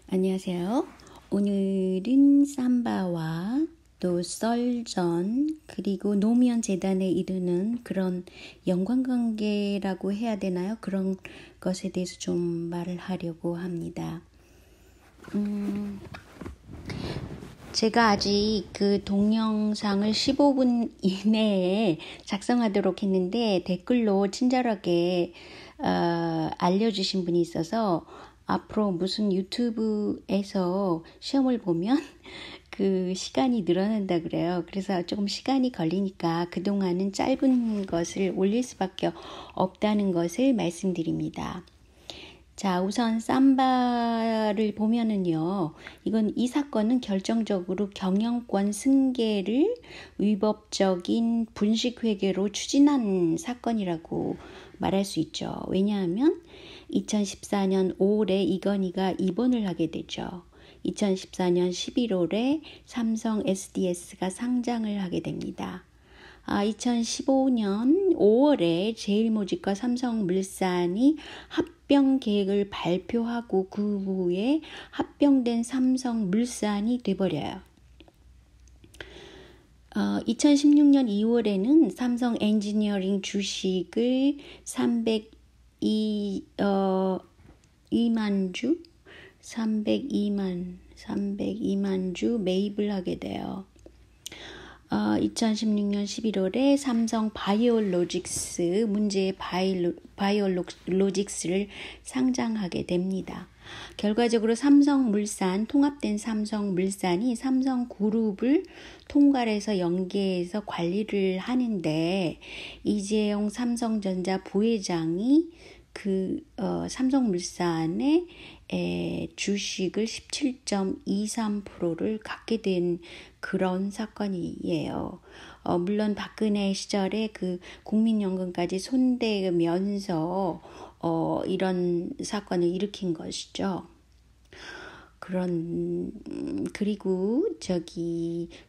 안녕하세요. 오늘은 삼바와 또 썰전 그리고 노무현 재단에 이르는 그런 연관관계라고 해야 되나요? 그런 것에 대해서 좀 말을 하려고 합니다. 제가 아직 그 동영상을 15분 이내에 작성하도록 했는데 댓글로 친절하게 알려주신 분이 있어서 앞으로 무슨 유튜브에서 시험을 보면 그 시간이 늘어난다 그래요. 그래서 조금 시간이 걸리니까 그동안은 짧은 것을 올릴 수밖에 없다는 것을 말씀드립니다. 자, 우선 삼바를 보면은요, 이 사건은 결정적으로 경영권 승계를 위법적인 분식회계로 추진한 사건이라고 말할 수 있죠. 왜냐하면 2014년 5월에 이건희가 입원을 하게 되죠. 2014년 11월에 삼성 SDS가 상장을 하게 됩니다. 2015년 5월에 제일모직과 삼성물산이 합병 계획을 발표하고 그 후에 합병된 삼성물산이 돼버려요. 2016년 2월에는 삼성 엔지니어링 주식을 302만 주 매입을 하게 돼요. 2016년 11월에 삼성 바이오로직스, 문제의 바이오로직스를 상장하게 됩니다. 결과적으로 삼성물산, 통합된 삼성물산이 삼성그룹을 통괄해서 연계해서 관리를 하는데 이재용 삼성전자 부회장이 삼성물산의 주식을 17.23%를 갖게 된 그런 사건이에요. 물론 박근혜 시절에 그 국민연금까지 손대면서 이런 사건을 일으킨 것이죠. 그리고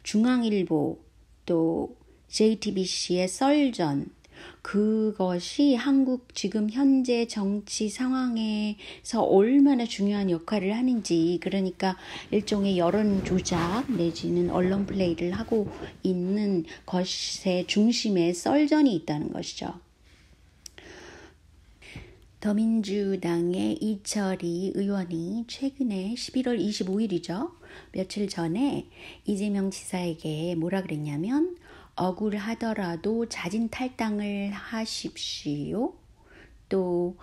중앙일보 또 JTBC의 썰전, 그것이 한국 지금 현재 정치 상황에서 얼마나 중요한 역할을 하는지, 그러니까 일종의 여론 조작 내지는 언론 플레이를 하고 있는 것의 중심에 썰전이 있다는 것이죠. 더민주당의 이철희 의원이 최근에 11월 25일이죠. 며칠 전에 이재명 지사에게 뭐라 그랬냐면 억울하더라도 자진 탈당을 하십시오. 또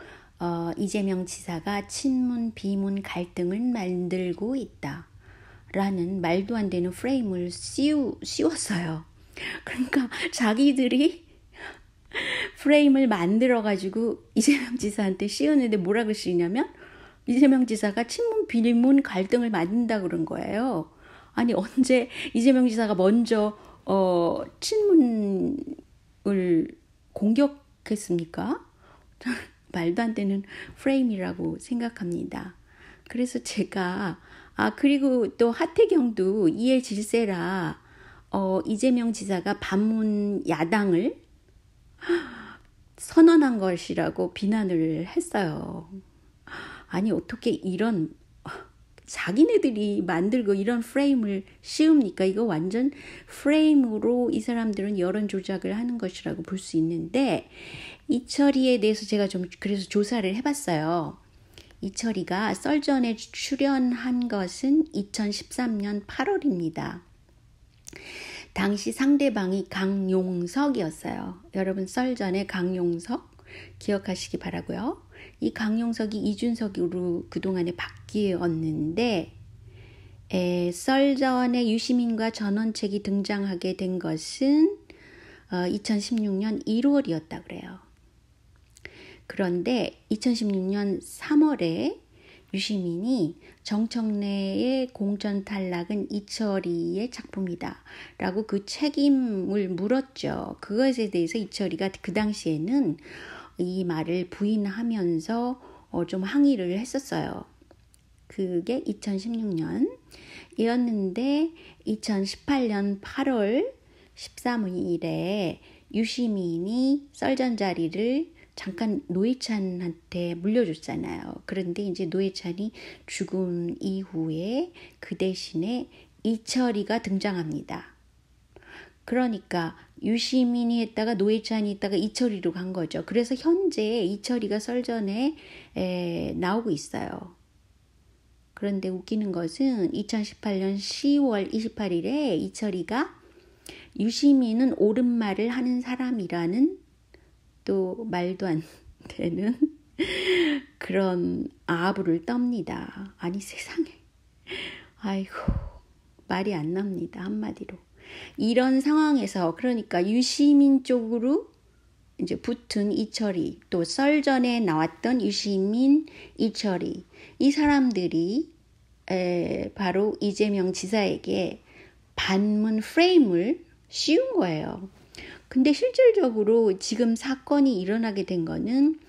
이재명 지사가 친문 비문 갈등을 만들고 있다 라는 말도 안 되는 프레임을 씌웠어요. 그러니까 자기들이 프레임을 만들어가지고 이재명 지사한테 씌우는데 뭐라고 쓰냐면 이재명 지사가 친문 비문 갈등을 만든다 그런 거예요. 아니 언제 이재명 지사가 먼저 친문을 공격했습니까? 말도 안 되는 프레임이라고 생각합니다. 그래서 제가 그리고 또 하태경도 이해 질세라 이재명 지사가 반문 야당을 선언한 것이라고 비난을 했어요. 아니 어떻게 이런 자기네들이 만들고 이런 프레임을 씌웁니까? 이거 완전 프레임으로 이 사람들은 여론 조작을 하는 것이라고 볼 수 있는데 이철희에 대해서 제가 좀 그래서 조사를 해봤어요. 이철희가 썰전에 출연한 것은 2013년 8월입니다. 당시 상대방이 강용석이었어요. 여러분 썰전의 강용석 기억하시기 바라고요. 이 강용석이 이준석으로 그동안에 바뀌었는데 썰전에 유시민과 전원책이 등장하게 된 것은 2016년 1월이었다 그래요. 그런데 2016년 3월에 유시민이 정청래의 공천 탈락은 이철희의 작품이다 라고 그 책임을 물었죠. 그것에 대해서 이철희가 그 당시에는 이 말을 부인하면서 좀 항의를 했었어요. 그게 2016년이었는데 2018년 8월 13일에 유시민이 썰전 자리를 잠깐 노회찬한테 물려줬잖아요. 그런데 이제 노회찬이 죽은 이후에 그 대신에 이철이가 등장합니다. 그러니까 유시민이 했다가 노회찬이 있다가 이철이로 간 거죠. 그래서 현재 이철이가 썰전에 나오고 있어요. 그런데 웃기는 것은 2018년 10월 28일에 이철이가 유시민은 옳은 말을 하는 사람이라는 또 말도 안 되는 그런 아부를 떱니다. 아니 세상에. 아이고 말이 안 납니다. 한마디로. 이런 상황에서 그러니까 유시민 쪽으로 이제 붙은 이철이 또 썰전에 나왔던 유시민, 이철이 이 사람들이 바로 이재명 지사에게 반문 프레임을 씌운 거예요. 근데 실질적으로 지금 사건이 일어나게 된 거는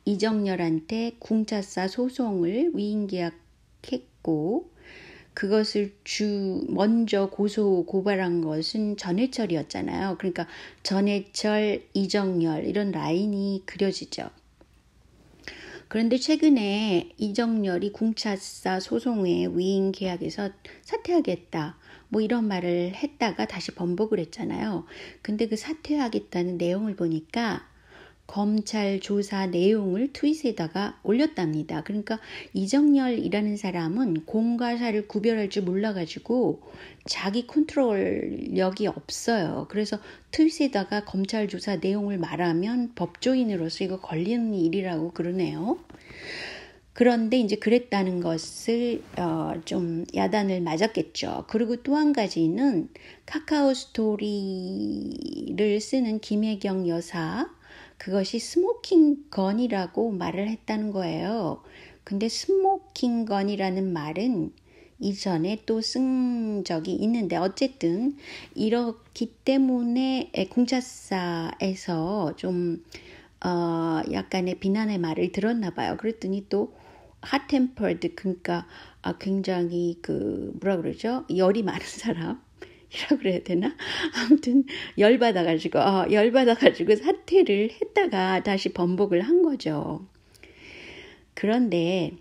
이정열한테 궁차사 소송을 위임계약했고 그것을 먼저 고발한 것은 전해철이었잖아요. 그러니까 전해철, 이정열 이런 라인이 그려지죠. 그런데 최근에 이정열이 궁차사 소송에 위임 계약에서 사퇴하겠다. 뭐 이런 말을 했다가 다시 번복을 했잖아요. 근데 그 사퇴하겠다는 내용을 보니까 검찰 조사 내용을 트윗에다가 올렸답니다. 그러니까 이정열이라는 사람은 공과 사를 구별할 줄 몰라가지고 자기 컨트롤력이 없어요. 그래서 트윗에다가 검찰 조사 내용을 말하면 법조인으로서 이거 걸리는 일이라고 그러네요. 그런데 이제 그랬다는 것을 좀 야단을 맞았겠죠. 그리고 또 한 가지는 카카오 스토리를 쓰는 김혜경 여사 그것이 스모킹 건이라고 말을 했다는 거예요. 근데 스모킹 건이라는 말은 이전에 또 쓴 적이 있는데 어쨌든 이렇기 때문에 궁차사에서 좀 약간의 비난의 말을 들었나 봐요. 그랬더니 또 핫템퍼드 그러니까 굉장히 뭐라 그러죠? 열이 많은 사람 이라고 그래야 되나? 아무튼 열받아가지고 사퇴를 했다가 다시 번복을 한 거죠. 그런데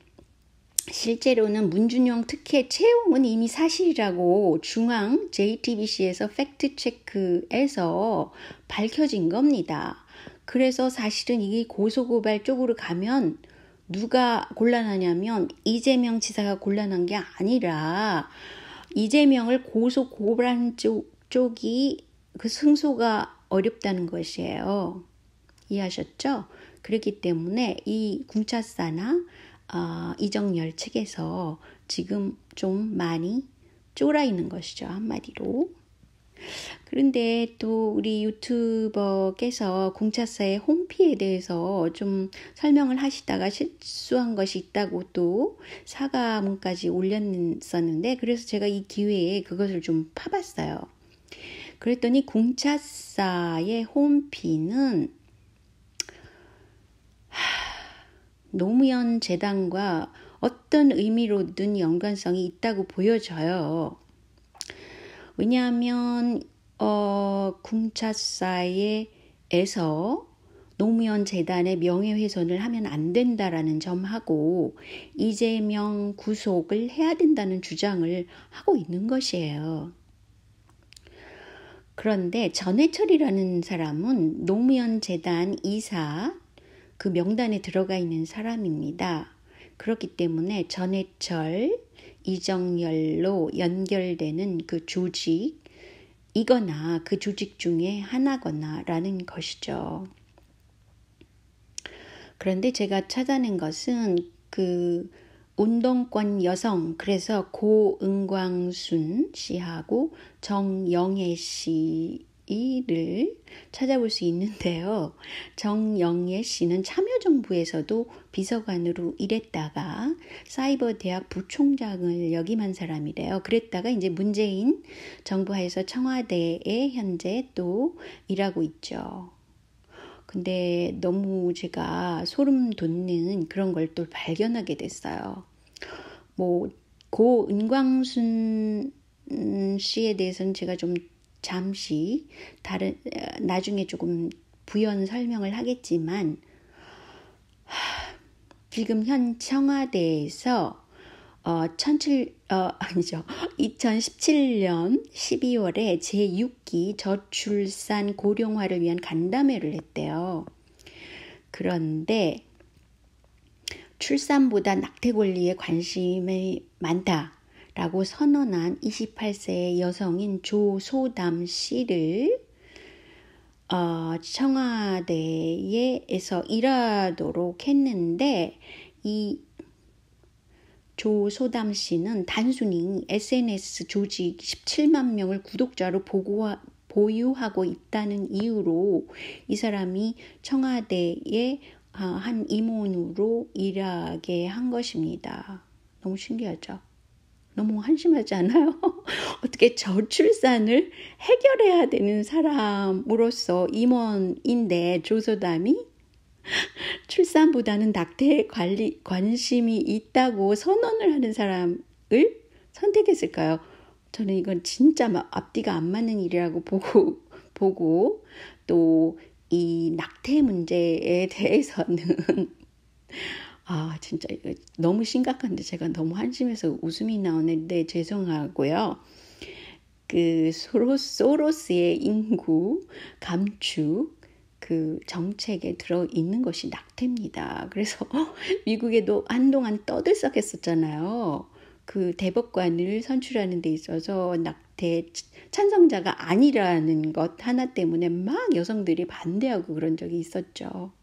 실제로는 문준용 특혜 채용은 이미 사실이라고 중앙 JTBC에서 팩트체크에서 밝혀진 겁니다. 그래서 사실은 이게 고소고발 쪽으로 가면 누가 곤란하냐면 이재명 지사가 곤란한 게 아니라 이재명을 고소고발한 쪽이 그 승소가 어렵다는 것이에요. 이해하셨죠? 그렇기 때문에 이 궁차사나 이정열 측에서 지금 좀 많이 쫄아 있는 것이죠. 한마디로. 그런데 또 우리 유튜버께서 궁차사의 홈피에 대해서 좀 설명을 하시다가 실수한 것이 있다고 또 사과문까지 올렸었는데 그래서 제가 이 기회에 그것을 좀 파봤어요. 그랬더니 궁차사의 홈피는 노무현 재단과 어떤 의미로든 연관성이 있다고 보여져요. 왜냐하면 궁차사에서 노무현 재단의 명예훼손을 하면 안 된다라는 점하고 이재명 구속을 해야 된다는 주장을 하고 있는 것이에요. 그런데 전해철이라는 사람은 노무현 재단 이사 그 명단에 들어가 있는 사람입니다. 그렇기 때문에 전해철, 이정열로 연결되는 그 조직이거나 그 조직 중에 하나거나라는 것이죠. 그런데 제가 찾아낸 것은 그 운동권 여성, 그래서 고은광순 씨하고 정영애 씨를 찾아볼 수 있는데요. 정영애 씨는 참여정부에서도 비서관으로 일했다가 사이버대학 부총장을 역임한 사람이래요. 그랬다가 이제 문재인 정부 하에서 청와대에 현재 또 일하고 있죠. 근데 너무 제가 소름 돋는 그런 걸 또 발견하게 됐어요. 고은광순 씨에 대해서는 제가 좀 잠시 나중에 조금 부연 설명을 하겠지만 지금 현 청와대에서 2017년 12월에 제6기 저출산 고령화를 위한 간담회를 했대요. 그런데 출산보다 낙태 권리에 관심이 많다라고 선언한 28세의 여성인 조소담 씨를 청와대에서 일하도록 했는데, 이 조소담 씨는 단순히 SNS 조직 17만 명을 구독자로 보유하고 있다는 이유로 이 사람이 청와대에 한 임원으로 일하게 한 것입니다. 너무 신기하죠? 너무 한심하지 않아요? 어떻게 저출산을 해결해야 되는 사람으로서 임원인데 조소담이 출산보다는 낙태에 관심이 있다고 선언을 하는 사람을 선택했을까요? 저는 이건 진짜 앞뒤가 안 맞는 일이라고 보고 또 이 낙태 문제에 대해서는 진짜 이거 너무 심각한데 제가 너무 한심해서 웃음이 나오는데 죄송하고요. 그 소로스의 인구 감축 그 정책에 들어있는 것이 낙태입니다. 그래서 미국에도 한동안 떠들썩했었잖아요. 그 대법관을 선출하는 데 있어서 낙태 찬성자가 아니라는 것 하나 때문에 막 여성들이 반대하고 그런 적이 있었죠.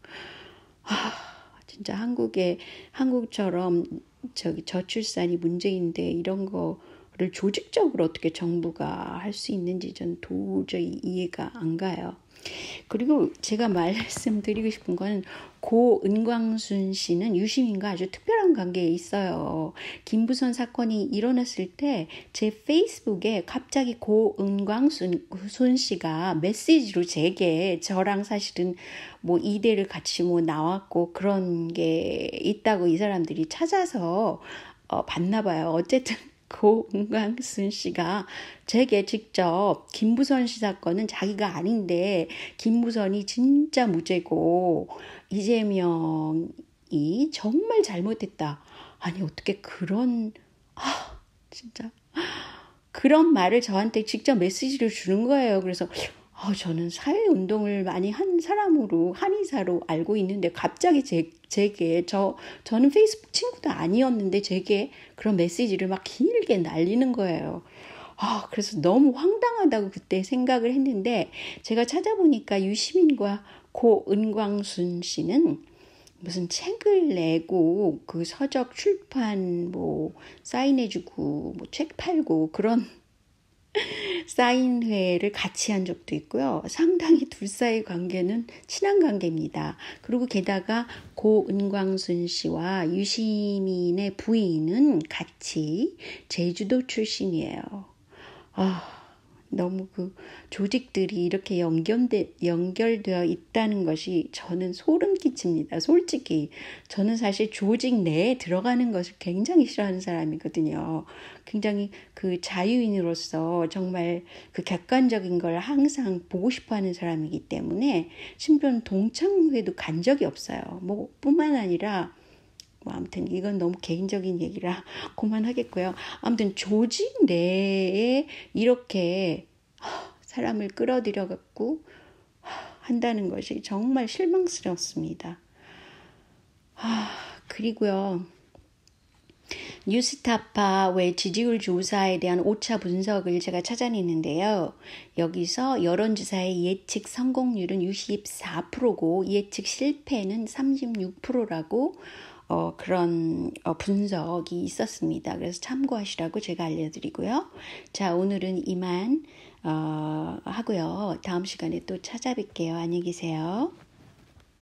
진짜 한국처럼 저출산이 문제인데 이런 거를 조직적으로 어떻게 정부가 할 수 있는지 전 도저히 이해가 안 가요. 그리고 제가 말씀드리고 싶은 건 고은광순 씨는 유시민과 아주 특별한 관계에 있어요. 김부선 사건이 일어났을 때 제 페이스북에 갑자기 고은광순 씨가 메시지로 제게 저랑 사실은 뭐 2대를 같이 뭐 나왔고 그런 게 있다고 이 사람들이 찾아서 봤나 봐요. 어쨌든 고은광순 씨가 제게 직접 김부선 씨 사건은 자기가 아닌데 김부선이 진짜 무죄고 이재명이 정말 잘못했다. 아니 어떻게 진짜 그런 말을 저한테 직접 메시지를 주는 거예요. 그래서 저는 사회운동을 많이 한 사람으로 한의사로 알고 있는데 갑자기 제게 저는 페이스북 친구도 아니었는데 제게 그런 메시지를 막 길게 날리는 거예요. 그래서 너무 황당하다고 그때 생각을 했는데 제가 찾아보니까 유시민과 고은광순 씨는 무슨 책을 내고 그 서적 출판 뭐 사인해주고 뭐 책 팔고 그런 사인회를 같이 한 적도 있고요. 상당히 둘 사이 관계는 친한 관계입니다. 그리고 게다가 고은광순 씨와 유시민의 부인은 같이 제주도 출신이에요. 너무 그 조직들이 이렇게 연결되어 있다는 것이 저는 소름 끼칩니다. 솔직히 저는 사실 조직 내에 들어가는 것을 굉장히 싫어하는 사람이거든요. 굉장히 그 자유인으로서 정말 그 객관적인 걸 항상 보고 싶어하는 사람이기 때문에 심지어 동창회도 간 적이 없어요. 뭐 뿐만 아니라 아무튼 이건 너무 개인적인 얘기라 그만하겠고요. 아무튼 조직 내에 이렇게 사람을 끌어들여 갖고 한다는 것이 정말 실망스럽습니다. 그리고요. 뉴스타파 외 지지율 조사에 대한 오차 분석을 제가 찾아냈는데요. 여기서 여론조사의 예측 성공률은 64%고 예측 실패는 36%라고 그런 분석이 있었습니다. 그래서 참고하시라고 제가 알려드리고요. 자, 오늘은 이만 하고요. 다음 시간에 또 찾아뵐게요. 안녕히 계세요.